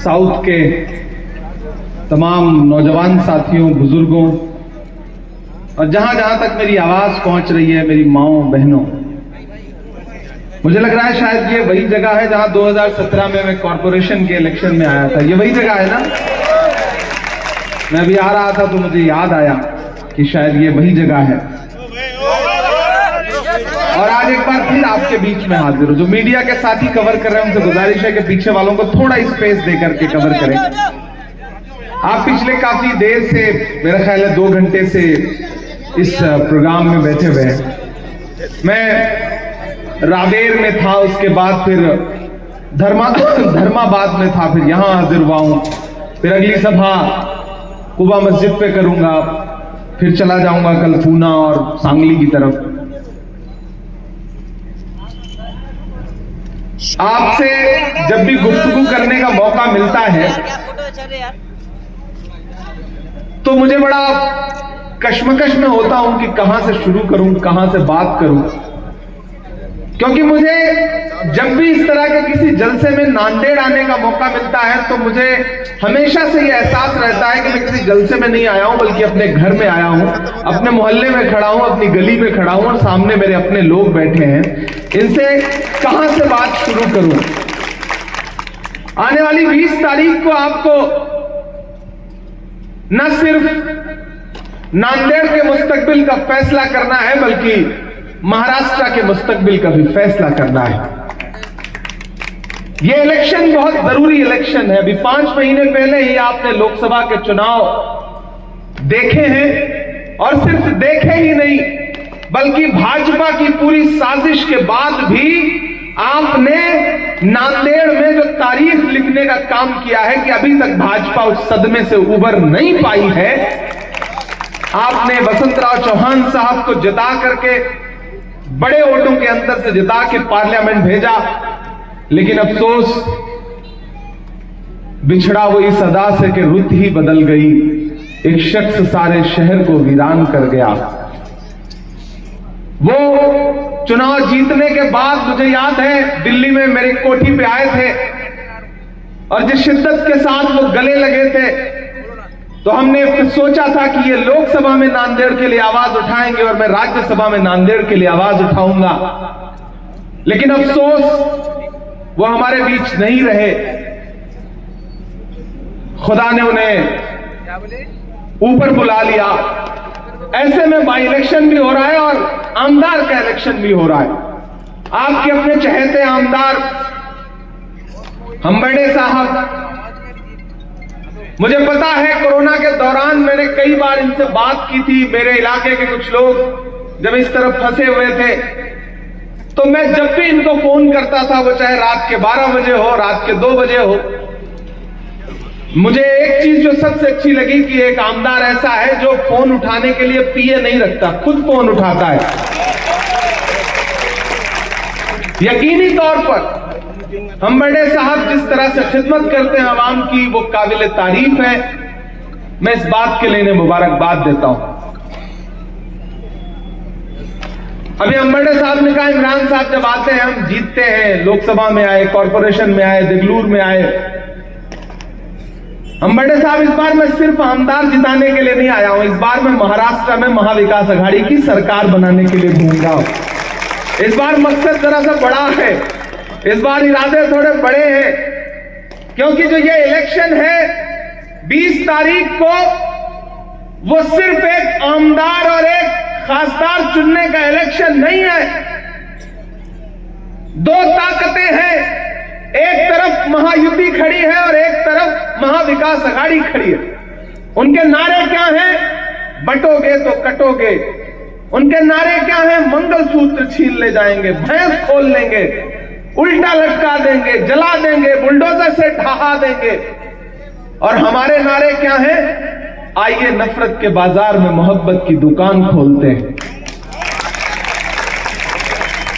South के तमाम नौजवान साथियों, बुजुर्गों और जहां जहां तक मेरी आवाज पहुंच रही है, मेरी माओं बहनों, मुझे लग रहा है शायद ये वही जगह है जहां 2017 में मैं कॉरपोरेशन के इलेक्शन में आया था। ये वही जगह है ना? मैं अभी आ रहा था तो मुझे याद आया कि शायद ये वही जगह है। और आज एक बार फिर आपके बीच में हाजिर हूं। जो मीडिया के साथी कवर कर रहे हैं उनसे गुजारिश है कि पीछे वालों को थोड़ा स्पेस देकर के कवर करें। आप पिछले काफी देर से, मेरा ख्याल है 2 घंटे से इस प्रोग्राम में बैठे हुए हैं। मैं रावेर में था, उसके बाद फिर धर्माबाद में था, फिर यहां हाजिर हुआ हूं। फिर अगली सभा कुबा मस्जिद पे करूंगा, फिर चला जाऊंगा कल पूना और सांगली की तरफ। आपसे जब भी गुफ्तगू करने का मौका मिलता है तो मुझे बड़ा कश्मकश में होता हूं कि कहां से शुरू करूं, कहां से बात करूं, क्योंकि मुझे जब भी इस तरह के किसी जलसे में नांदेड़ आने का मौका मिलता है तो मुझे हमेशा से यह एहसास रहता है कि मैं किसी जलसे में नहीं आया हूं, बल्कि अपने घर में आया हूं, अपने मोहल्ले में खड़ा हूं, अपनी गली में खड़ा हूं और सामने मेरे अपने लोग बैठे हैं। इनसे कहां से बात शुरू करूं? आने वाली 20 तारीख को आपको न सिर्फ नांदेड़ के मुस्तकबिल का फैसला करना है, बल्कि महाराष्ट्र के मुस्तकबिल का भी फैसला करना है। यह इलेक्शन बहुत जरूरी इलेक्शन है। अभी 5 महीने पहले ही आपने लोकसभा के चुनाव देखे हैं, और सिर्फ देखे ही नहीं बल्कि भाजपा की पूरी साजिश के बाद भी आपने नांदेड़ में जो तारीख लिखने का काम किया है कि अभी तक भाजपा उस सदमे से उबर नहीं पाई है। आपने वसंतराव चौहान साहब को जिता करके, बड़े वोटों के अंतर से जिता के पार्लियामेंट भेजा, लेकिन अफसोस बिछड़ा हुई सदा से कि रुत ही बदल गई, एक शख्स सारे शहर को वीरान कर गया। वो चुनाव जीतने के बाद मुझे याद है दिल्ली में मेरे कोठी पे आए थे और जिस शिद्दत के साथ वो गले लगे थे, तो हमने फिर सोचा था कि ये लोकसभा में नांदेड़ के लिए आवाज उठाएंगे और मैं राज्यसभा में नांदेड़ के लिए आवाज उठाऊंगा। लेकिन अफसोस वो हमारे बीच नहीं रहे। खुदा ने उन्हें ऊपर बुला लिया। ऐसे में बाई इलेक्शन भी हो रहा है और आमदार का इलेक्शन भी हो रहा है। आपके अपने चहेते आमदार हम्बड़े साहब, मुझे पता है कोरोना के दौरान मैंने कई बार इनसे बात की थी। मेरे इलाके के कुछ लोग जब इस तरफ फंसे हुए थे तो मैं जब भी इनको फोन करता था, वो चाहे रात के 12 बजे हो, रात के 2 बजे हो, मुझे एक चीज जो सबसे अच्छी लगी कि एक आमदार ऐसा है जो फोन उठाने के लिए पीए नहीं रखता, खुद फोन उठाता है। यकीनी तौर पर हम बड़े साहब जिस तरह से खिदमत करते हैं आवाम की, वो काबिल तारीफ है। मैं इस बात के लिए इन्हें मुबारकबाद देता हूं। अभी अंबड़े साहब ने कहा इमरान साहब जब आते हैं हम जीतते हैं, लोकसभा में आए, कॉरपोरेशन में आए, देगलूर में आए। अंबड़े साहब, इस बार मैं सिर्फ आमदार जिताने के लिए नहीं आया हूं, इस बार मैं महाराष्ट्र में महाविकास आघाड़ी की सरकार बनाने के लिए घूम रहा हूं। इस बार मकसद जरा सा बड़ा है, इस बार इरादे थोड़े बड़े हैं, क्योंकि जो ये इलेक्शन है 20 तारीख को, वो सिर्फ एक आमदार और एक खासदार चुनने का इलेक्शन नहीं है। 2 ताकतें हैं, एक तरफ महायुति खड़ी है और एक तरफ महाविकास आघाड़ी खड़ी है। उनके नारे क्या हैं? बटोगे तो कटोगे। उनके नारे क्या हैं? मंगलसूत्र छीन ले जाएंगे, भैंस खोल लेंगे, उल्टा लटका देंगे, जला देंगे, बुलडोजर से ढहा देंगे। और हमारे नारे क्या हैं? आइए नफरत के बाजार में मोहब्बत की दुकान खोलते हैं।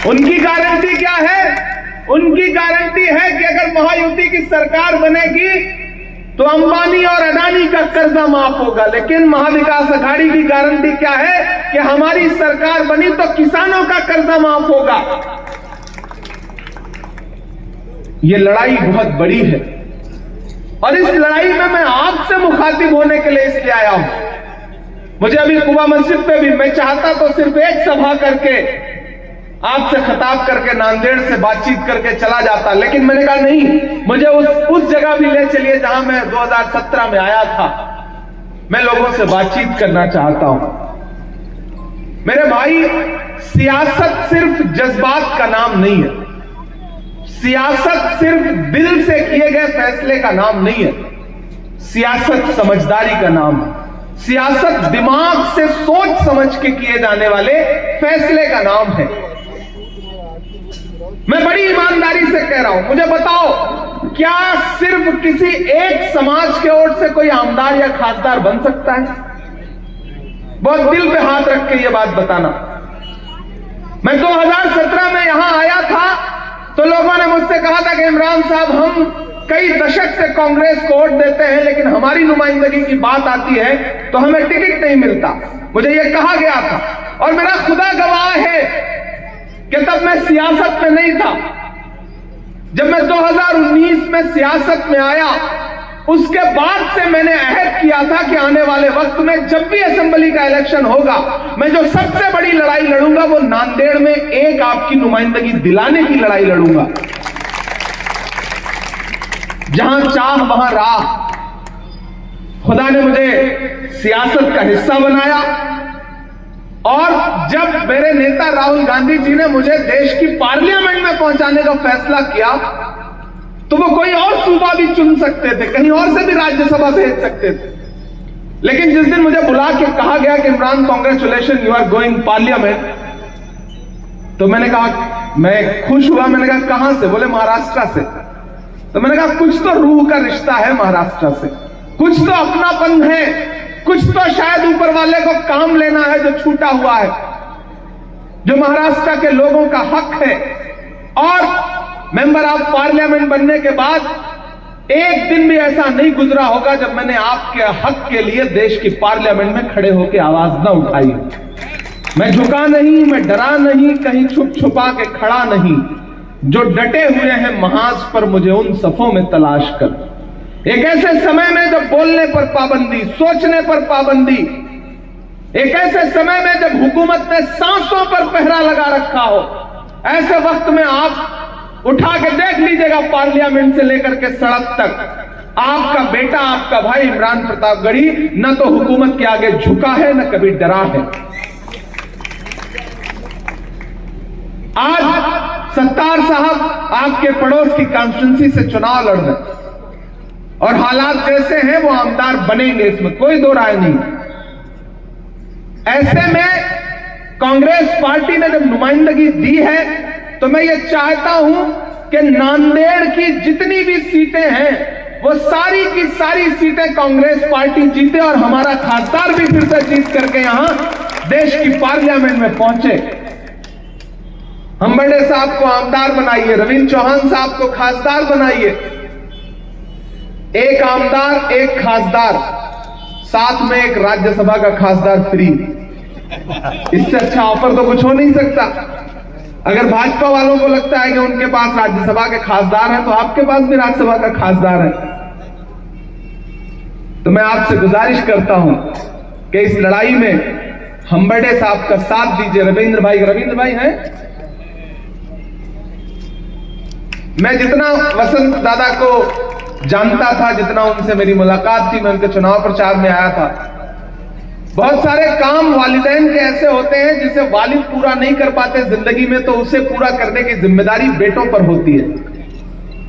उनकी गारंटी क्या है? उनकी गारंटी है कि अगर महायुति की सरकार बनेगी तो अंबानी और अडानी का कर्जा माफ होगा। लेकिन महाविकास आघाड़ी की गारंटी क्या है कि हमारी सरकार बनी तो किसानों का कर्जा माफ होगा। ये लड़ाई बहुत बड़ी है। और इस लड़ाई में मैं आपसे मुखातिब होने के लिए इसलिए आया हूं। मुझे अभी कुबा मस्जिद पे भी मैं चाहता तो सिर्फ एक सभा करके आपसे खिताब करके नांदेड़ से बातचीत करके चला जाता, लेकिन मैंने कहा नहीं, मुझे उस जगह भी ले चलिए जहां मैं 2017 में आया था। मैं लोगों से बातचीत करना चाहता हूं। मेरे भाई, सियासत सिर्फ जज्बात का नाम नहीं है, सियासत सिर्फ दिल से किए गए फैसले का नाम नहीं है, सियासत समझदारी का नाम है, सियासत दिमाग से सोच समझ के किए जाने वाले फैसले का नाम है। मैं बड़ी ईमानदारी से कह रहा हूं, मुझे बताओ, क्या सिर्फ किसी एक समाज के ओर से कोई आमदार या खासदार बन सकता है? बहुत दिल पे हाथ रख के ये बात बताना। मैं 2017 में यहां आया था तो लोगों ने मुझसे कहा था कि इमरान साहब, हम कई दशक से कांग्रेस को वोट देते हैं, लेकिन हमारी नुमाइंदगी की बात आती है तो हमें टिकट नहीं मिलता। मुझे यह कहा गया था और मेरा खुदा गवाह है कि तब मैं सियासत में नहीं था। जब मैं 2019 में सियासत में आया, उसके बाद से मैंने अहद किया था कि आने वाले वक्त में जब भी असेंबली का इलेक्शन होगा, मैं जो सबसे बड़ी लड़ाई लड़ूंगा वो नांदेड़ में एक आपकी नुमाइंदगी दिलाने की लड़ाई लड़ूंगा। जहां चाह वहां राह। खुदा ने मुझे सियासत का हिस्सा बनाया और जब मेरे नेता राहुल गांधी जी ने मुझे देश की पार्लियामेंट में पहुंचाने का फैसला किया तो वो कोई और सूबा भी चुन सकते थे, कहीं और से भी राज्यसभा भेज सकते थे। लेकिन जिस दिन मुझे बुला के कहा गया कि Imran, congratulation, you are going parliament, तो मैंने कहा, मैं खुश हुआ। मैंने कहा कहां से? बोले महाराष्ट्र से। तो मैंने कहा कुछ तो रूह का रिश्ता है महाराष्ट्र से, कुछ तो अपनापन है, कुछ तो शायद ऊपर वाले को काम लेना है जो छूटा हुआ है, जो महाराष्ट्र के लोगों का हक है। और मेंबर ऑफ पार्लियामेंट बनने के बाद एक दिन भी ऐसा नहीं गुजरा होगा जब मैंने आपके हक के लिए देश की पार्लियामेंट में खड़े होकर आवाज न उठाई। मैं झुका नहीं, मैं डरा नहीं, कहीं छुप छुपा के खड़ा नहीं। जो डटे हुए हैं महाज पर, मुझे उन सफों में तलाश कर। एक ऐसे समय में जब बोलने पर पाबंदी, सोचने पर पाबंदी, एक ऐसे समय में जब हुकूमत ने सांसों पर पहरा लगा रखा हो, ऐसे वक्त में आप उठा के देख लीजिएगा पार्लियामेंट से लेकर के सड़क तक, आपका बेटा, आपका भाई इमरान प्रतापगढ़ी न तो हुकूमत के आगे झुका है, न कभी डरा है। आज सत्तार साहब आपके पड़ोस की कॉन्स्टिट्यूंसी से चुनाव लड़ रहे और हालात जैसे हैं वो आमदार बनेंगे, इसमें कोई दो राय नहीं। ऐसे में कांग्रेस पार्टी ने जब नुमाइंदगी दी है तो मैं ये चाहता हूं कि नांदेड़ की जितनी भी सीटें हैं वो सारी की सारी सीटें कांग्रेस पार्टी जीते और हमारा खासदार भी फिर से जीत करके यहां देश की पार्लियामेंट में पहुंचे। हम्बर्डे साहब को आमदार बनाइए, रविंद्र चौहान साहब को खासदार बनाइए। एक आमदार, एक खासदार, साथ में एक राज्यसभा का खासदार फ्री। इससे अच्छा ऑफर तो कुछ हो नहीं सकता। अगर भाजपा वालों को लगता है कि उनके पास राज्यसभा के खासदार हैं तो आपके पास भी राज्यसभा का खासदार है। तो मैं आपसे गुजारिश करता हूं कि इस लड़ाई में हम्बर्डे साहब का साथ दीजिए। रविंद्र भाई हैं। मैं जितना वसंत दादा को जानता था, जितना उनसे मेरी मुलाकात थी, मैं उनके चुनाव प्रचार में आया था, बहुत सारे काम वालिदैन के ऐसे होते हैं जिसे वालिद पूरा नहीं कर पाते जिंदगी में, तो उसे पूरा करने की जिम्मेदारी बेटों पर होती है,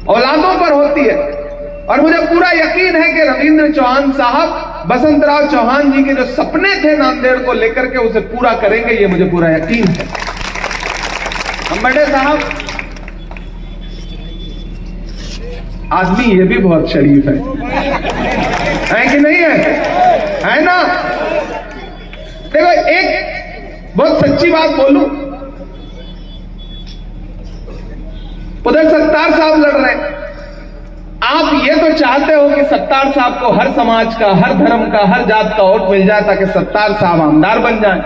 औलादों पर होती है। और मुझे पूरा यकीन है कि रविंद्र चौहान साहब बसंतराव चौहान जी के जो सपने थे नांदेड़ को लेकर के उसे पूरा करेंगे, ये मुझे पूरा यकीन है। हम्बर्डे साहब आदमी ये भी बहुत शरीफ है कि नहीं है ना? देखो, एक बहुत सच्ची बात बोलूं, उधर सत्तार साहब लड़ रहे हैं। आप ये तो चाहते हो कि सत्तार साहब को हर समाज का, हर धर्म का, हर जात का वोट मिल जाए ताकि सत्तार साहब आमदार बन जाए।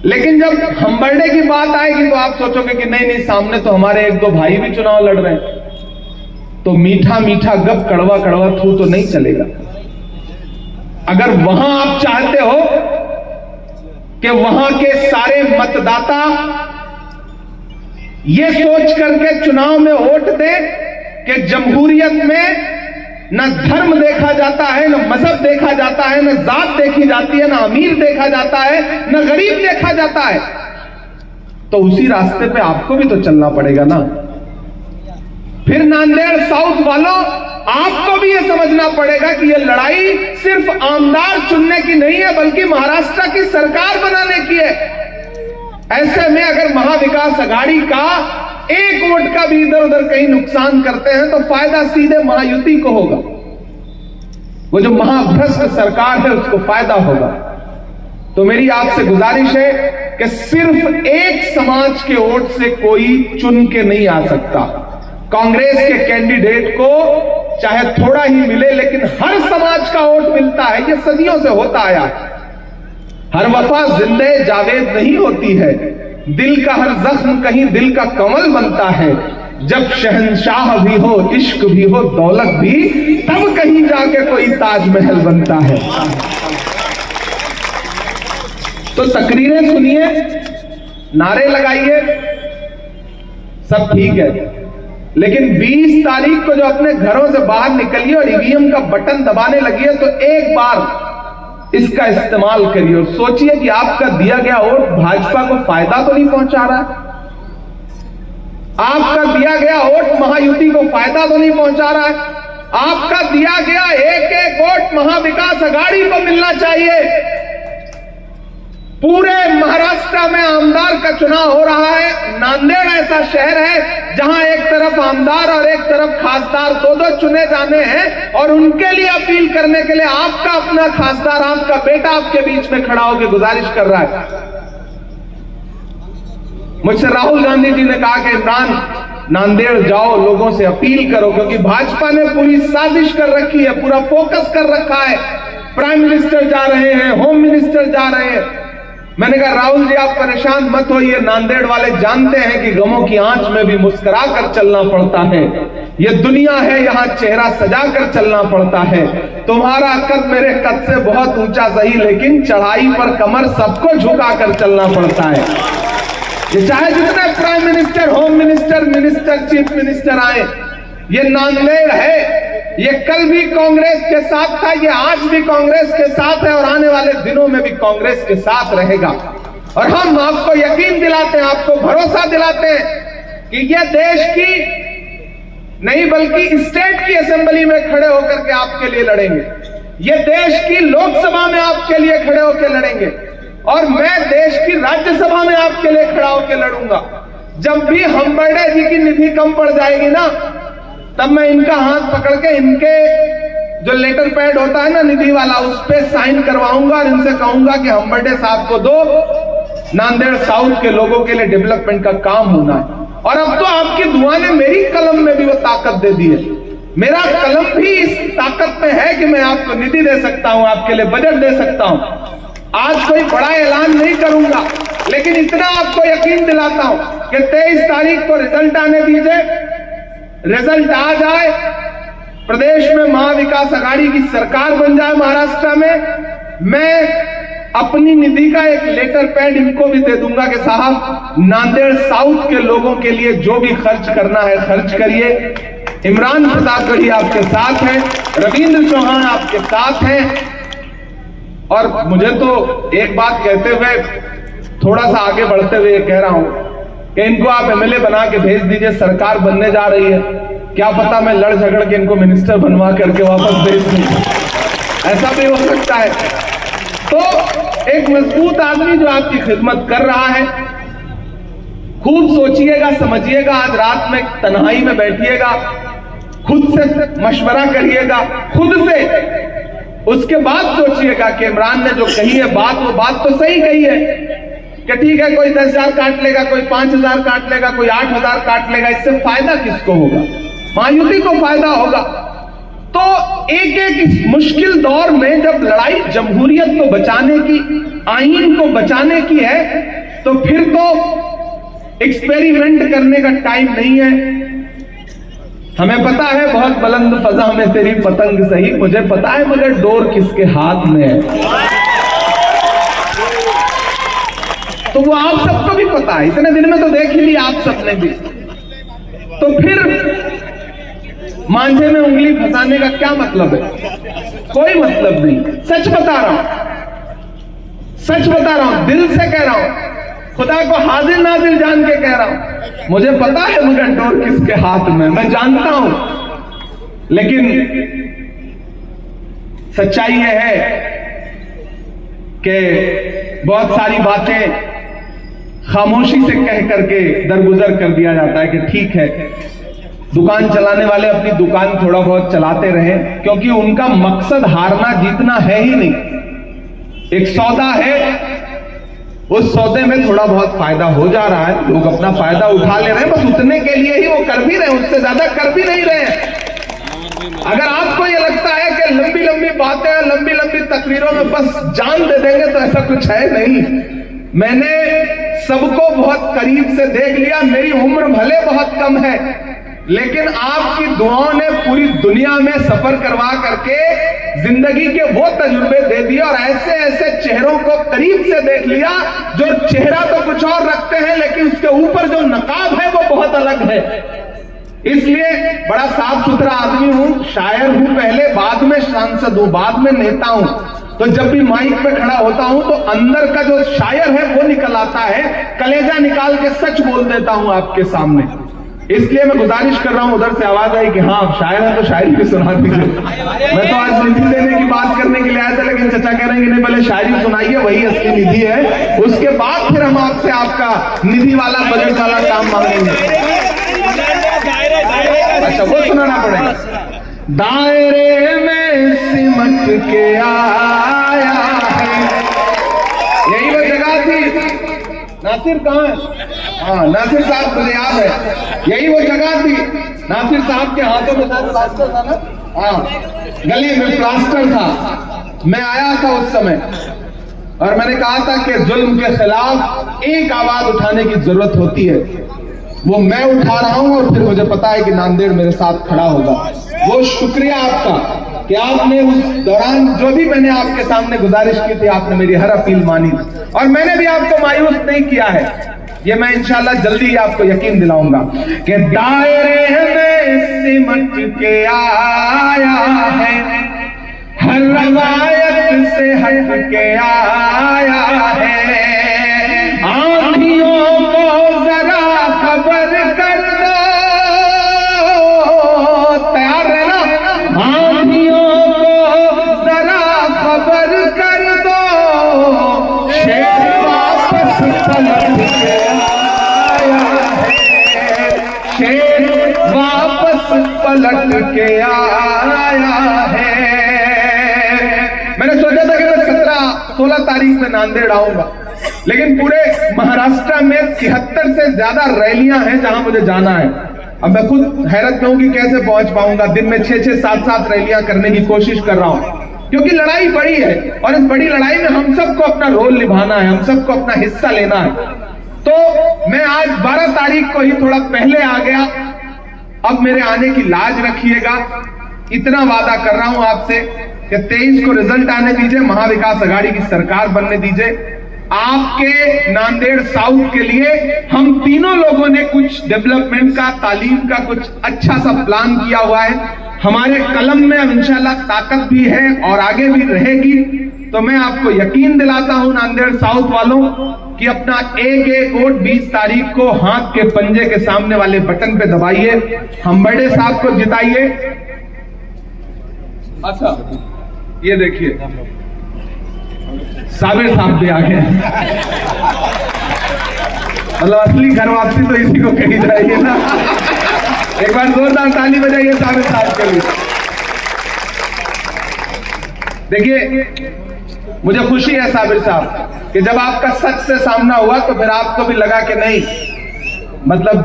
लेकिन जब हम्बर्डे की बात आएगी तो आप सोचोगे कि नहीं, सामने तो हमारे एक दो भाई भी चुनाव लड़ रहे हैं। तो मीठा मीठा गप कड़वा कड़वा थू तो नहीं चलेगा। अगर वहां आप चाहते हो कि वहां के सारे मतदाता ये सोच करके चुनाव में वोट दें कि जमहूरियत में न धर्म देखा जाता है, न मजहब देखा जाता है, न जात देखी जाती है, न अमीर देखा जाता है, न गरीब देखा जाता है, तो उसी रास्ते पे आपको भी तो चलना पड़ेगा ना। फिर नांदेड़ साउथ वालों, आपको भी यह समझना पड़ेगा कि यह लड़ाई सिर्फ आमदार चुनने की नहीं है, बल्कि महाराष्ट्र की सरकार बनाने की है। ऐसे में अगर महाविकास आघाड़ी का एक वोट का भी इधर उधर कहीं नुकसान करते हैं तो फायदा सीधे महायुति को होगा। वो जो महाभ्रष्ट सरकार है उसको फायदा होगा। तो मेरी आपसे गुजारिश है कि सिर्फ एक समाज के वोट से कोई चुन के नहीं आ सकता। कांग्रेस के कैंडिडेट को चाहे थोड़ा ही मिले, लेकिन हर समाज का वोट मिलता है। यह सदियों से होता आया। हर वफा जिंदे जावेद नहीं होती है, दिल का हर जख्म कहीं दिल का कमल बनता है। जब शहंशाह भी हो, इश्क भी हो, दौलत भी, तब कहीं जाके कोई ताजमहल बनता है। तो तकरीरें सुनिए, नारे लगाइए, सब ठीक है, लेकिन 20 तारीख को जो अपने घरों से बाहर निकलिए और ईवीएम का बटन दबाने लगी है, तो एक बार इसका इस्तेमाल करिए और सोचिए कि आपका दिया गया वोट भाजपा को फायदा तो नहीं पहुंचा रहा है। आपका दिया गया वोट महायुति को फायदा तो नहीं पहुंचा रहा है। आपका दिया गया एक एक वोट महाविकास आघाड़ी को मिलना चाहिए। पूरे महाराष्ट्र में आमदार का चुनाव हो रहा है। नांदेड़ ऐसा शहर है जहां एक तरफ आमदार और एक तरफ खासदार दो चुने जाने हैं, और उनके लिए अपील करने के लिए आपका अपना खासदार, आपका बेटा आपके बीच में खड़ा होकर गुजारिश कर रहा है। मुझसे राहुल गांधी जी ने कहा कि इमरान, नांदेड़ जाओ, लोगों से अपील करो, क्योंकि भाजपा ने पूरी साजिश कर रखी है, पूरा फोकस कर रखा है। प्राइम मिनिस्टर जा रहे हैं, होम मिनिस्टर जा रहे हैं। मैंने कहा राहुल जी आप परेशान मत होइए, नांदेड़ वाले जानते हैं कि गमों की आंच में भी मुस्कुरा कर चलना पड़ता है। ये दुनिया है, यहाँ चेहरा सजा कर चलना पड़ता है। तुम्हारा कद मेरे कद से बहुत ऊंचा सही, लेकिन चढ़ाई पर कमर सबको झुका कर चलना पड़ता है। ये चाहे जितने prime minister, home minister, minister, chief minister आए, ये नांदेड़ है। ये कल भी कांग्रेस के साथ था, ये आज भी कांग्रेस के साथ है, और आने वाले दिनों में भी कांग्रेस के साथ रहेगा। और हम आपको यकीन दिलाते हैं, आपको भरोसा दिलाते हैं कि ये देश की नहीं बल्कि स्टेट की असेंबली में खड़े होकर के आपके लिए लड़ेंगे। ये देश की लोकसभा में आपके लिए खड़े होकर लड़ेंगे, और मैं देश की राज्यसभा में आपके लिए खड़ा होकर लड़ूंगा। जब भी हम्बर्डे जी की निधि कम पड़ जाएगी ना, तब मैं इनका हाथ पकड़ के इनके जो लेटर पैड होता है ना निधि वाला, उस पे साइन करवाऊंगा और इनसे कहूंगा कि हम्बर्डे साहब को दो, नांदेड़ साउथ के लोगों के लिए डेवलपमेंट का काम होना है। और अब तो आपकी दुआ ने मेरी कलम में भी वो ताकत दे दी है। मेरा कलम भी इस ताकत में है कि मैं आपको निधि दे सकता हूं, आपके लिए बजट दे सकता हूं। आज कोई बड़ा ऐलान नहीं करूंगा, लेकिन इतना आपको यकीन दिलाता हूं कि 23 तारीख को रिजल्ट आने दीजिए। रिजल्ट आ जाए, प्रदेश में महाविकास आघाड़ी की सरकार बन जाए महाराष्ट्र में, मैं अपनी निधि का एक लेटर पैड इनको भी दे दूंगा कि साहब नांदेड़ साउथ के लोगों के लिए जो भी खर्च करना है खर्च करिए। इमरान प्रताप गढ़ी आपके साथ है, रविंद्र चौहान आपके साथ हैं। और मुझे तो एक बात कहते हुए, थोड़ा सा आगे बढ़ते हुए कह रहा हूं कि इनको आप एमएलए बना के भेज दीजिए, सरकार बनने जा रही है, क्या पता मैं लड़ झगड़ के इनको मिनिस्टर बनवा करके वापस भेज दूं, ऐसा भी हो सकता है। तो एक मजबूत आदमी जो आपकी खिदमत कर रहा है, खूब सोचिएगा, समझिएगा, आज रात में तन्हाई में बैठिएगा, खुद से मशवरा करिएगा, खुद से, उसके बाद सोचिएगा कि इमरान ने जो कही है बात, वो बात तो सही कही है कि ठीक है कोई 10,000 काट लेगा, कोई 5,000 काट लेगा, कोई 8,000 काट लेगा, इससे फायदा किसको होगा? महायुति को फायदा होगा। तो एक एक इस मुश्किल दौर में जब लड़ाई जमहूरियत को बचाने की, आईन को बचाने की है, तो फिर तो एक्सपेरिमेंट करने का टाइम नहीं है। हमें पता है बहुत बुलंद फजा में तेरी पतंग सही, मुझे पता है मगर डोर किसके हाथ में है। तो वो आप सबको भी पता है, इतने दिन में तो देख ही लिया आप सबने भी। तो फिर मांझे में उंगली फंसाने का क्या मतलब है? कोई मतलब नहीं। सच बता रहा हूं, सच बता रहा हूं, दिल से कह रहा हूं, खुदा को हाजिर नाजिर जान के कह रहा हूं। मुझे पता है मगर डोर किसके हाथ में, मैं जानता हूं। लेकिन सच्चाई यह है कि बहुत सारी बातें खामोशी से कह करके दरगुजर कर दिया जाता है कि ठीक है, दुकान चलाने वाले अपनी दुकान थोड़ा बहुत चलाते रहे, क्योंकि उनका मकसद हारना जीतना है ही नहीं। एक सौदा है, उस सौदे में थोड़ा बहुत फायदा हो जा रहा है, लोग अपना फायदा उठा ले रहे हैं, बस उतने के लिए ही वो कर भी रहे हैं, उससे ज्यादा कर भी नहीं रहे हैं। अगर आपको ये लगता है कि लंबी लंबी बातें, लंबी लंबी तकरीरों में बस जान दे देंगे, तो ऐसा कुछ है नहीं। मैंने सबको बहुत करीब से देख लिया, मेरी उम्र भले बहुत कम है, लेकिन आपकी दुआओं ने पूरी दुनिया में सफर करवा करके जिंदगी के वो तजुर्बे दे दिए, और ऐसे ऐसे चेहरों को करीब से देख लिया जो चेहरा तो कुछ और रखते हैं, लेकिन उसके ऊपर जो नकाब है वो बहुत अलग है। इसलिए बड़ा साफ सुथरा आदमी हूं, शायर हूं पहले, बाद में सांसद हूं, बाद में नेता हूं। तो जब भी माइक पे खड़ा होता हूं तो अंदर का जो शायर है वो निकल आता है, कलेजा निकाल के सच बोल देता हूं आपके सामने। इसलिए मैं गुजारिश कर रहा हूं, उधर से आवाज आई कि हाँ आप शायर हैं तो शायरी भी सुना दीजिए। मैं तो आज निधि देने की बात करने के लिए आया था, लेकिन चचा कह रहे हैं कि नहीं, पहले शायरी सुनाइए, वही असली निधि है, उसके बाद फिर हम आपसे आपका निधि वाला बजट वाला काम मांगेंगे। अच्छा वो सुनाना पड़ेगा। दायरे में सिमट के आया है, यही वो जगह थी। नासिर कहाँ है? हाँ नासिर साहब मुझे याद है, यही वो जगह थी। नासिर साहब के हाथों में शायद प्लास्टर था ना, हाँ गले में प्लास्टर था। मैं आया था उस समय और मैंने कहा था कि जुल्म के खिलाफ एक आवाज उठाने की जरूरत होती है, वो मैं उठा रहा हूं, और फिर मुझे पता है कि नांदेड़ मेरे साथ खड़ा होगा। वो शुक्रिया आपका कि आपने उस दौरान जो भी मैंने आपके सामने गुजारिश की थी, आपने मेरी हर अपील मानी, और मैंने भी आपको मायूस नहीं किया है। ये मैं इंशाल्लाह जल्दी ही आपको यकीन दिलाऊंगा कि दायरे में सिमट के आया है, हर रवायत से हट के आया है। आंधियों को जरा खबर कर दो, तैयार है ना? आंधियों को जरा खबर कर दो, शेर वापस पलट के आया है, शेर वापस पलट के आया है। मैंने सोचा था कि मैं 17-16 तारीख में नांदेड़ आऊंगा, लेकिन पूरे महाराष्ट्र में 73 से ज्यादा रैलियां हैं जहां मुझे जाना है। अब मैं खुद हैरत में हूं कि कैसे पहुंच पाऊंगा। दिन में 6-6, 7-7 रैलियां करने की कोशिश कर रहा हूं, क्योंकि लड़ाई बड़ी है, और इस बड़ी लड़ाई में हम सबको अपना रोल निभाना है, हम सबको अपना हिस्सा लेना है। तो मैं आज 12 तारीख को ही थोड़ा पहले आ गया। अब मेरे आने की लाज रखिएगा, इतना वादा कर रहा हूं आपसे कि 23 को रिजल्ट आने दीजिए, महाविकास आघाड़ी की सरकार बनने दीजिए। आपके नांदेड़ साउथ के लिए हम तीनों लोगों ने कुछ डेवलपमेंट का, तालीम का कुछ अच्छा सा प्लान किया हुआ है। हमारे कलम में अब इंशाल्लाह ताकत भी है और आगे भी रहेगी। तो मैं आपको यकीन दिलाता हूं नांदेड़ साउथ वालों कि अपना एक वोट 20 तारीख को हाथ के पंजे के सामने वाले बटन पे दबाइए, हम बड़े साहब को जिताइए। अच्छा ये देखिए साबिर साहब भी आ गए, मतलब असली घर वापसी तो इसी को कही जाएगी ना। एक बार जोरदार ताली बजाइए साबिर साहब के लिए। देखिए मुझे खुशी है साबिर साहब कि जब आपका सच से सामना हुआ तो फिर आपको भी लगा कि नहीं, मतलब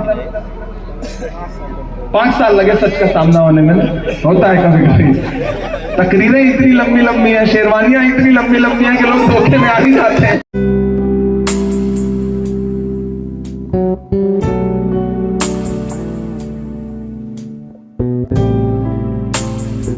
5 साल लगे सच का सामना होने में, होता है कभी कभी। तकरीरें इतनी लंबी लंबी हैं, शेरवानियां इतनी लंबी लंबी हैं कि लोग धोखे में आ ही जाते हैं।